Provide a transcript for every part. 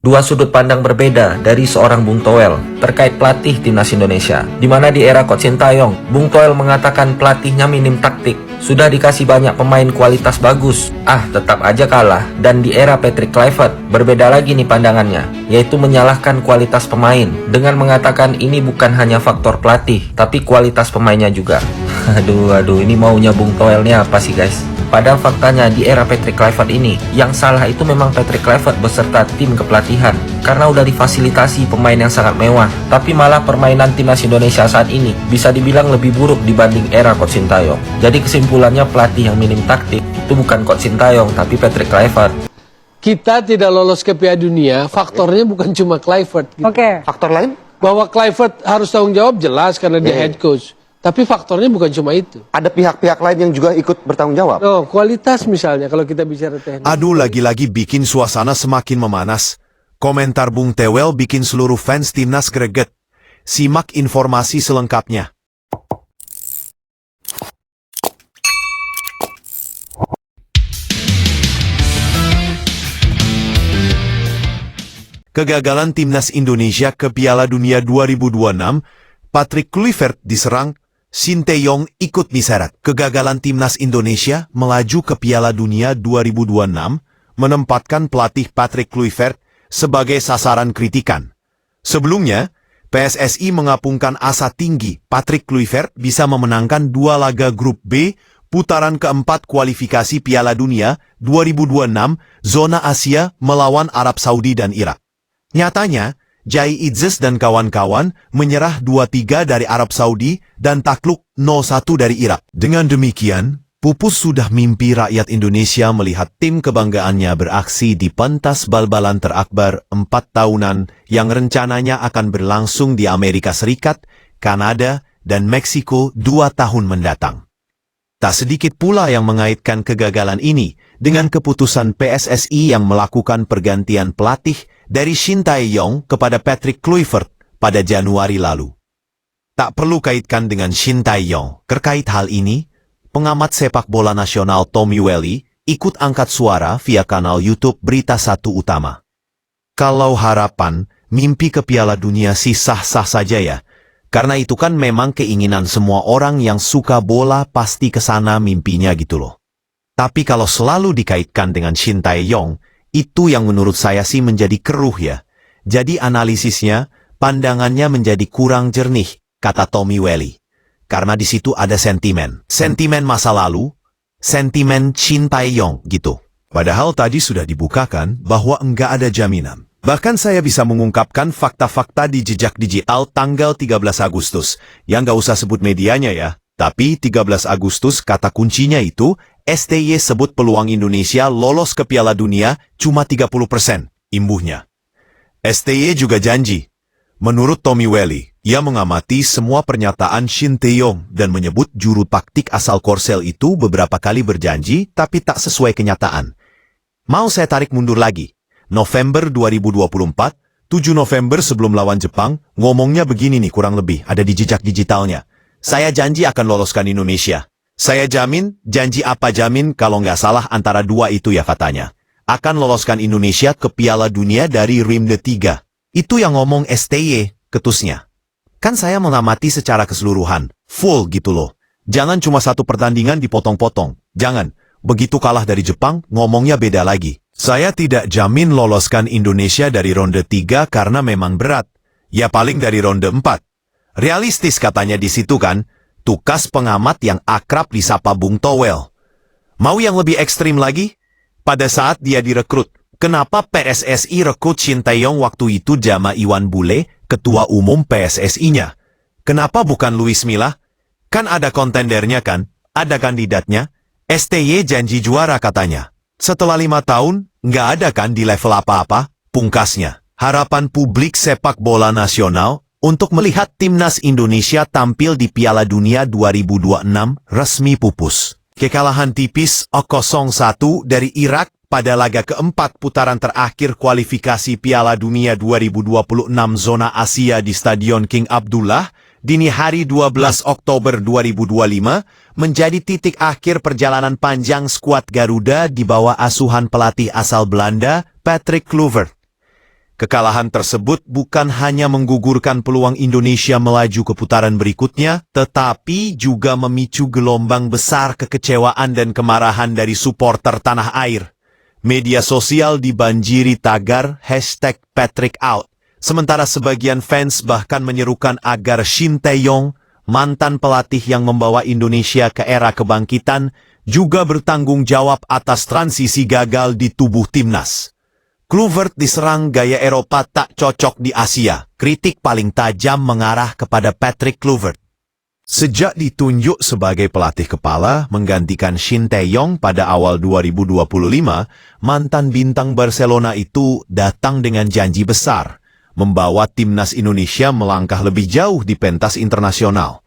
Dua sudut pandang berbeda dari seorang Bung Toel terkait pelatih timnas Indonesia. Di mana di era Coach Sintayong, Bung Toel mengatakan pelatihnya minim taktik. Sudah dikasih banyak pemain kualitas bagus, tetap aja kalah. Dan di era Patrick Kluivert, berbeda lagi nih pandangannya, yaitu menyalahkan kualitas pemain dengan mengatakan ini bukan hanya faktor pelatih, tapi kualitas pemainnya juga. Aduh, ini maunya Bung Toel nih apa sih guys? Padahal faktanya di era Patrick Kluivert ini, yang salah itu memang Patrick Kluivert beserta tim kepelatihan. Karena udah difasilitasi pemain yang sangat mewah. Tapi malah permainan timnas Indonesia saat ini bisa dibilang lebih buruk dibanding era Coach Sintayong. Jadi kesimpulannya pelatih yang minim taktik itu bukan Coach Sintayong, tapi Patrick Kluivert. Kita tidak lolos ke Piala Dunia, faktornya bukan cuma Kluivert. Gitu. Faktor lain? Bahwa Kluivert harus tanggung jawab jelas karena dia head coach. Tapi faktornya bukan cuma itu. Ada pihak-pihak lain yang juga ikut bertanggung jawab? Oh, kualitas misalnya kalau kita bicara teknik. Aduh, lagi-lagi bikin suasana semakin memanas. Komentar Bung Tewel bikin seluruh fans timnas greget. Simak informasi selengkapnya. Kegagalan timnas Indonesia ke Piala Dunia 2026, Patrick Kluivert diserang, Sintayong ikut diseret. Kegagalan timnas Indonesia melaju ke Piala Dunia 2026 menempatkan pelatih Patrick Kluivert sebagai sasaran kritikan. Sebelumnya, PSSI mengapungkan asa tinggi Patrick Kluivert bisa memenangkan 2 laga grup B putaran keempat kualifikasi Piala Dunia 2026 zona Asia melawan Arab Saudi dan Irak. Nyatanya, Jai Idzes dan kawan-kawan menyerah 2-3 dari Arab Saudi dan takluk 0-1 dari Irak. Dengan demikian, pupus sudah mimpi rakyat Indonesia melihat tim kebanggaannya beraksi di pentas bal-balan terakbar 4 tahunan yang rencananya akan berlangsung di Amerika Serikat, Kanada, dan Meksiko 2 tahun mendatang. Tak sedikit pula yang mengaitkan kegagalan ini dengan keputusan PSSI yang melakukan pergantian pelatih dari Sintayong kepada Patrick Kluivert pada Januari lalu. Tak perlu kaitkan dengan Sintayong. Terkait hal ini, pengamat sepak bola nasional Tommy Welly ikut angkat suara via kanal YouTube Berita Satu Utama. Kalau harapan, mimpi ke Piala Dunia sih sah-sah saja ya. Karena itu kan memang keinginan semua orang yang suka bola pasti kesana mimpinya gitu loh. Tapi kalau selalu dikaitkan dengan Sintayong, itu yang menurut saya sih menjadi keruh ya. Jadi analisisnya, pandangannya menjadi kurang jernih, kata Tommy Welly. Karena di situ ada sentimen. Sentimen masa lalu, sentimen Sintayong gitu. Padahal tadi sudah dibukakan bahwa enggak ada jaminan. Bahkan saya bisa mengungkapkan fakta-fakta di jejak digital tanggal 13 Agustus. Yang nggak usah sebut medianya ya. Tapi 13 Agustus kata kuncinya itu, STY sebut peluang Indonesia lolos ke Piala Dunia cuma 30% imbuhnya. STY juga janji. Menurut Tommy Welly, ia mengamati semua pernyataan Sintayong dan menyebut juru taktik asal Korsel itu beberapa kali berjanji tapi tak sesuai kenyataan. Mau saya tarik mundur lagi. November 2024, 7 November sebelum lawan Jepang, ngomongnya begini nih kurang lebih, ada di jejak digitalnya. Saya janji akan loloskan Indonesia. Saya jamin, janji apa jamin kalau nggak salah antara dua itu ya katanya. Akan loloskan Indonesia ke Piala Dunia dari ronde 3. Itu yang ngomong STY, ketusnya. Kan saya mengamati secara keseluruhan, full gitu loh. Jangan cuma satu pertandingan dipotong-potong. Jangan, begitu kalah dari Jepang, ngomongnya beda lagi. Saya tidak jamin loloskan Indonesia dari ronde 3 karena memang berat. Ya paling dari ronde 4. Realistis katanya di situ kan, tukas pengamat yang akrab disapa Bung Towel. Mau yang lebih ekstrim lagi? Pada saat dia direkrut, kenapa PSSI rekrut Sintayong waktu itu Jama Iwan Bule, ketua umum PSSI-nya? Kenapa bukan Luis Milla? Kan ada kontendernya kan? Ada kandidatnya? STY janji juara katanya. Setelah 5 tahun, nggak ada kan di level apa-apa? Pungkasnya, harapan publik sepak bola nasional untuk melihat timnas Indonesia tampil di Piala Dunia 2026 resmi pupus. Kekalahan tipis 0-1 dari Irak pada laga keempat putaran terakhir kualifikasi Piala Dunia 2026 zona Asia di Stadion King Abdullah dini hari 12 Oktober 2025 menjadi titik akhir perjalanan panjang skuad Garuda di bawah asuhan pelatih asal Belanda, Patrick Kluivert. Kekalahan tersebut bukan hanya menggugurkan peluang Indonesia melaju ke putaran berikutnya, tetapi juga memicu gelombang besar kekecewaan dan kemarahan dari supporter tanah air. Media sosial dibanjiri tagar #PatrickOut, sementara sebagian fans bahkan menyerukan agar Shin Tae-yong, mantan pelatih yang membawa Indonesia ke era kebangkitan, juga bertanggung jawab atas transisi gagal di tubuh timnas. Kluivert diserang gaya Eropa tak cocok di Asia. Kritik paling tajam mengarah kepada Patrick Kluivert. Sejak ditunjuk sebagai pelatih kepala menggantikan Shin Tae-yong pada awal 2025, mantan bintang Barcelona itu datang dengan janji besar, membawa timnas Indonesia melangkah lebih jauh di pentas internasional.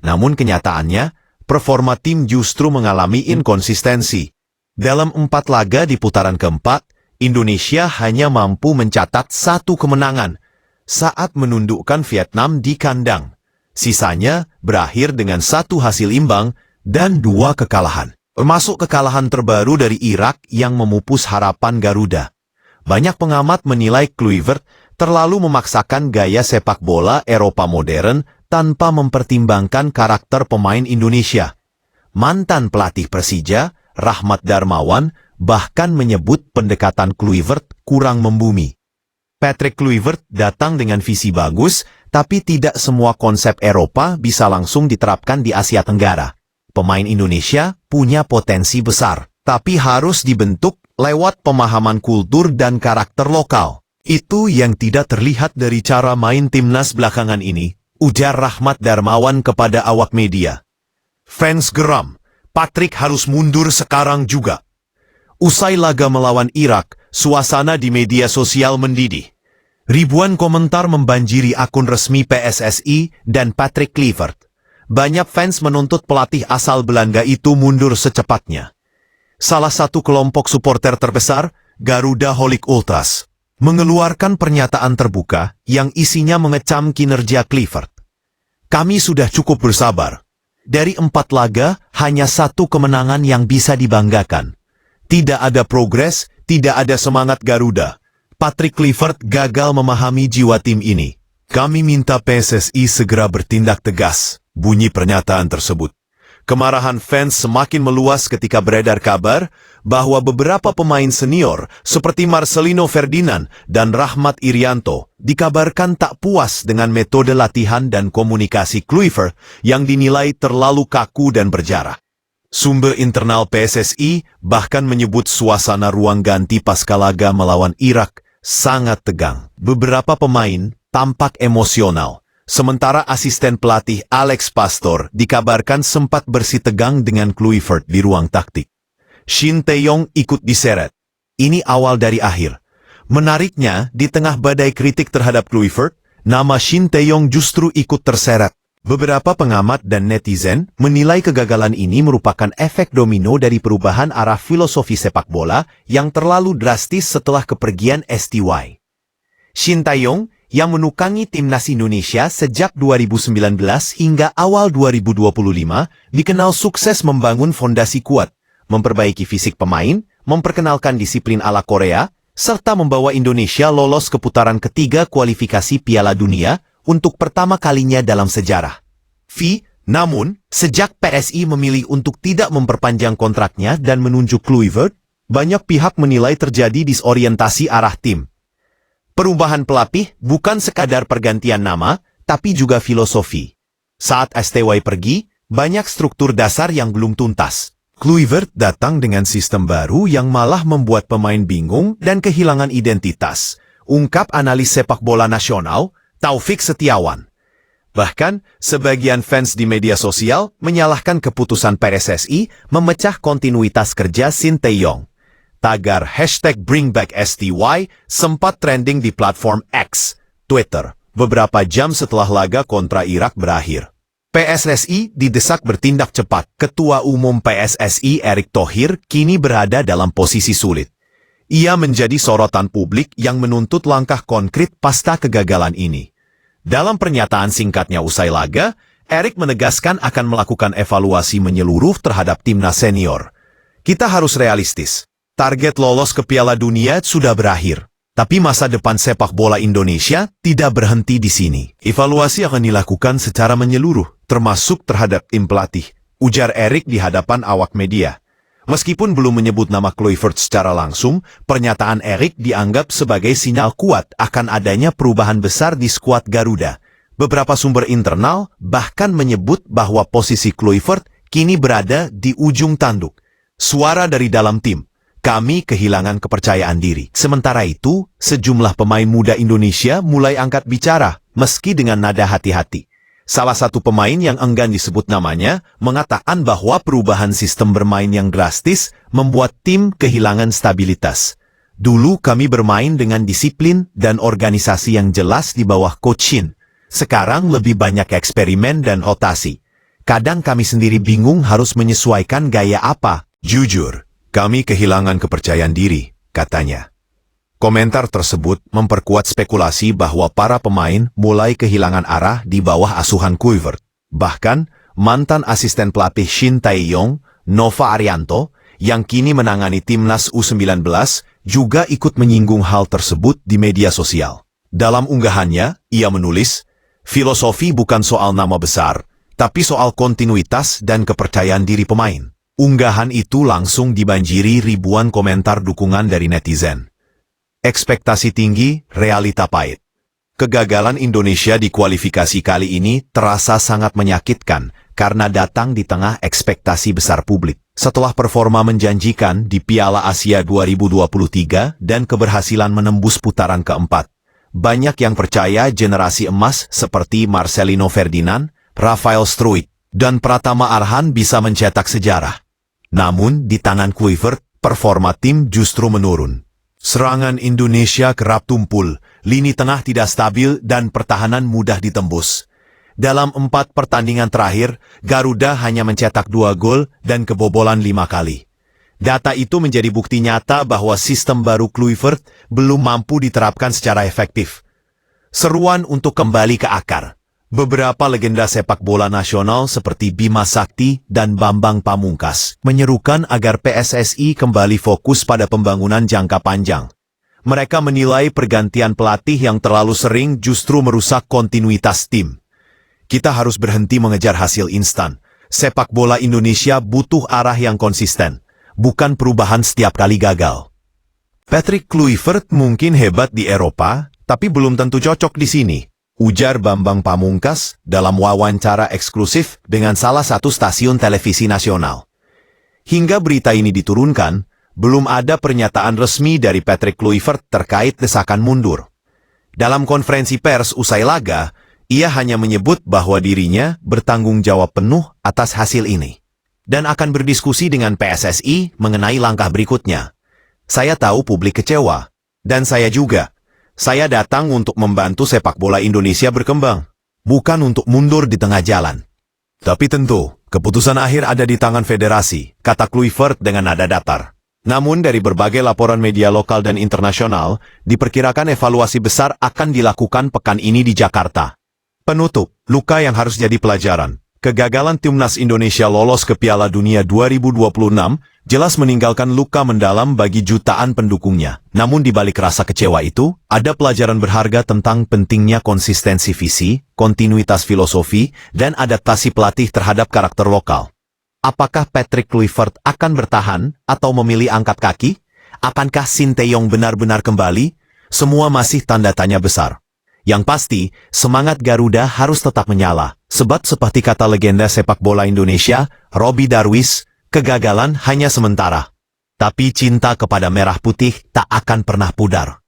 Namun kenyataannya, performa tim justru mengalami inkonsistensi. Dalam 4 laga di putaran keempat, Indonesia hanya mampu mencatat 1 kemenangan saat menundukkan Vietnam di kandang. Sisanya berakhir dengan 1 hasil imbang dan 2 kekalahan. Termasuk kekalahan terbaru dari Irak yang memupus harapan Garuda. Banyak pengamat menilai Kluivert terlalu memaksakan gaya sepak bola Eropa modern tanpa mempertimbangkan karakter pemain Indonesia. Mantan pelatih Persija, Rahmat Darmawan, bahkan menyebut pendekatan Kluivert kurang membumi. Patrick Kluivert datang dengan visi bagus, tapi tidak semua konsep Eropa bisa langsung diterapkan di Asia Tenggara. Pemain Indonesia punya potensi besar, tapi harus dibentuk lewat pemahaman kultur dan karakter lokal. Itu yang tidak terlihat dari cara main timnas belakangan ini, ujar Rahmat Darmawan kepada awak media. Fans geram, Patrick harus mundur sekarang juga. Usai laga melawan Irak, suasana di media sosial mendidih. Ribuan komentar membanjiri akun resmi PSSI dan Patrick Kluivert. Banyak fans menuntut pelatih asal Belanda itu mundur secepatnya. Salah satu kelompok supporter terbesar, Garuda Holic Ultras, mengeluarkan pernyataan terbuka yang isinya mengecam kinerja Kluivert. Kami sudah cukup bersabar. Dari 4 laga, hanya 1 kemenangan yang bisa dibanggakan. Tidak ada progres, tidak ada semangat Garuda. Patrick Kluivert gagal memahami jiwa tim ini. Kami minta PSSI segera bertindak tegas, bunyi pernyataan tersebut. Kemarahan fans semakin meluas ketika beredar kabar bahwa beberapa pemain senior seperti Marcelino Ferdinand dan Rahmat Irianto dikabarkan tak puas dengan metode latihan dan komunikasi Kluivert yang dinilai terlalu kaku dan berjarak. Sumber internal PSSI bahkan menyebut suasana ruang ganti pasca laga melawan Irak sangat tegang. Beberapa pemain tampak emosional, sementara asisten pelatih Alex Pastor dikabarkan sempat bersitegang dengan Kluivert di ruang taktik. Shin Tae-yong ikut diseret. Ini awal dari akhir. Menariknya, di tengah badai kritik terhadap Kluivert, nama Shin Tae-yong justru ikut terseret. Beberapa pengamat dan netizen menilai kegagalan ini merupakan efek domino dari perubahan arah filosofi sepak bola yang terlalu drastis setelah kepergian STY. Shin Tae-yong yang menukangi timnas Indonesia sejak 2019 hingga awal 2025 dikenal sukses membangun fondasi kuat, memperbaiki fisik pemain, memperkenalkan disiplin ala Korea, serta membawa Indonesia lolos ke putaran ketiga kualifikasi Piala Dunia untuk pertama kalinya dalam sejarah. Namun, sejak PSI memilih untuk tidak memperpanjang kontraknya dan menunjuk Kluivert, banyak pihak menilai terjadi disorientasi arah tim. Perubahan pelatih bukan sekadar pergantian nama, tapi juga filosofi. Saat STY pergi, banyak struktur dasar yang belum tuntas. Kluivert datang dengan sistem baru yang malah membuat pemain bingung dan kehilangan identitas, ungkap analis sepak bola nasional, Taufik Setiawan. Bahkan, sebagian fans di media sosial menyalahkan keputusan PSSI memecah kontinuitas kerja Shin Tae-yong. Tagar #BringBackSTY sempat trending di platform X, Twitter, beberapa jam setelah laga kontra Irak berakhir. PSSI didesak bertindak cepat. Ketua Umum PSSI Erick Thohir kini berada dalam posisi sulit. Ia menjadi sorotan publik yang menuntut langkah konkret pasca kegagalan ini. Dalam pernyataan singkatnya usai laga, Erick menegaskan akan melakukan evaluasi menyeluruh terhadap timnas senior. Kita harus realistis. Target lolos ke Piala Dunia sudah berakhir. Tapi masa depan sepak bola Indonesia tidak berhenti di sini. Evaluasi akan dilakukan secara menyeluruh, termasuk terhadap tim pelatih, ujar Erik di hadapan awak media. Meskipun belum menyebut nama Kluivert secara langsung, pernyataan Erik dianggap sebagai sinyal kuat akan adanya perubahan besar di skuad Garuda. Beberapa sumber internal bahkan menyebut bahwa posisi Kluivert kini berada di ujung tanduk. Suara dari dalam tim. Kami kehilangan kepercayaan diri. Sementara itu, sejumlah pemain muda Indonesia mulai angkat bicara, meski dengan nada hati-hati. Salah satu pemain yang enggan disebut namanya mengatakan bahwa perubahan sistem bermain yang drastis membuat tim kehilangan stabilitas. Dulu kami bermain dengan disiplin dan organisasi yang jelas di bawah Coach Shin. Sekarang lebih banyak eksperimen dan rotasi. Kadang kami sendiri bingung harus menyesuaikan gaya apa. Jujur. Kami kehilangan kepercayaan diri, katanya. Komentar tersebut memperkuat spekulasi bahwa para pemain mulai kehilangan arah di bawah asuhan Kluivert. Bahkan, mantan asisten pelatih Shin Tae-yong, Nova Arianto, yang kini menangani timnas U19, juga ikut menyinggung hal tersebut di media sosial. Dalam unggahannya, ia menulis, "Filosofi bukan soal nama besar, tapi soal kontinuitas dan kepercayaan diri pemain." Unggahan itu langsung dibanjiri ribuan komentar dukungan dari netizen. Ekspektasi tinggi, realita pahit. Kegagalan Indonesia di kualifikasi kali ini terasa sangat menyakitkan karena datang di tengah ekspektasi besar publik. Setelah performa menjanjikan di Piala Asia 2023 dan keberhasilan menembus putaran keempat, banyak yang percaya generasi emas seperti Marcelino Ferdinand, Rafael Struijk, dan Pratama Arhan bisa mencetak sejarah. Namun, di tangan Kluivert, performa tim justru menurun. Serangan Indonesia kerap tumpul, lini tengah tidak stabil dan pertahanan mudah ditembus. Dalam 4 pertandingan terakhir, Garuda hanya mencetak 2 gol dan kebobolan 5 kali. Data itu menjadi bukti nyata bahwa sistem baru Kluivert belum mampu diterapkan secara efektif. Seruan untuk kembali ke akar. Beberapa legenda sepak bola nasional seperti Bima Sakti dan Bambang Pamungkas menyerukan agar PSSI kembali fokus pada pembangunan jangka panjang. Mereka menilai pergantian pelatih yang terlalu sering justru merusak kontinuitas tim. Kita harus berhenti mengejar hasil instan. Sepak bola Indonesia butuh arah yang konsisten, bukan perubahan setiap kali gagal. Patrick Kluivert mungkin hebat di Eropa, tapi belum tentu cocok di sini, ujar Bambang Pamungkas dalam wawancara eksklusif dengan salah satu stasiun televisi nasional. Hingga berita ini diturunkan, belum ada pernyataan resmi dari Patrick Kluivert terkait desakan mundur. Dalam konferensi pers usai laga, ia hanya menyebut bahwa dirinya bertanggung jawab penuh atas hasil ini dan akan berdiskusi dengan PSSI mengenai langkah berikutnya. Saya tahu publik kecewa, dan saya juga. Saya datang untuk membantu sepak bola Indonesia berkembang, bukan untuk mundur di tengah jalan. Tapi tentu, keputusan akhir ada di tangan federasi, kata Kluivert dengan nada datar. Namun dari berbagai laporan media lokal dan internasional, diperkirakan evaluasi besar akan dilakukan pekan ini di Jakarta. Penutup, luka yang harus jadi pelajaran. Kegagalan timnas Indonesia lolos ke Piala Dunia 2026 jelas meninggalkan luka mendalam bagi jutaan pendukungnya. Namun di balik rasa kecewa itu, ada pelajaran berharga tentang pentingnya konsistensi visi, kontinuitas filosofi, dan adaptasi pelatih terhadap karakter lokal. Apakah Patrick Kluivert akan bertahan atau memilih angkat kaki? Akankah Shin Tae-yong benar-benar kembali? Semua masih tanda tanya besar. Yang pasti, semangat Garuda harus tetap menyala. Sebab seperti kata legenda sepak bola Indonesia, Robby Darwish, kegagalan hanya sementara. Tapi cinta kepada merah putih tak akan pernah pudar.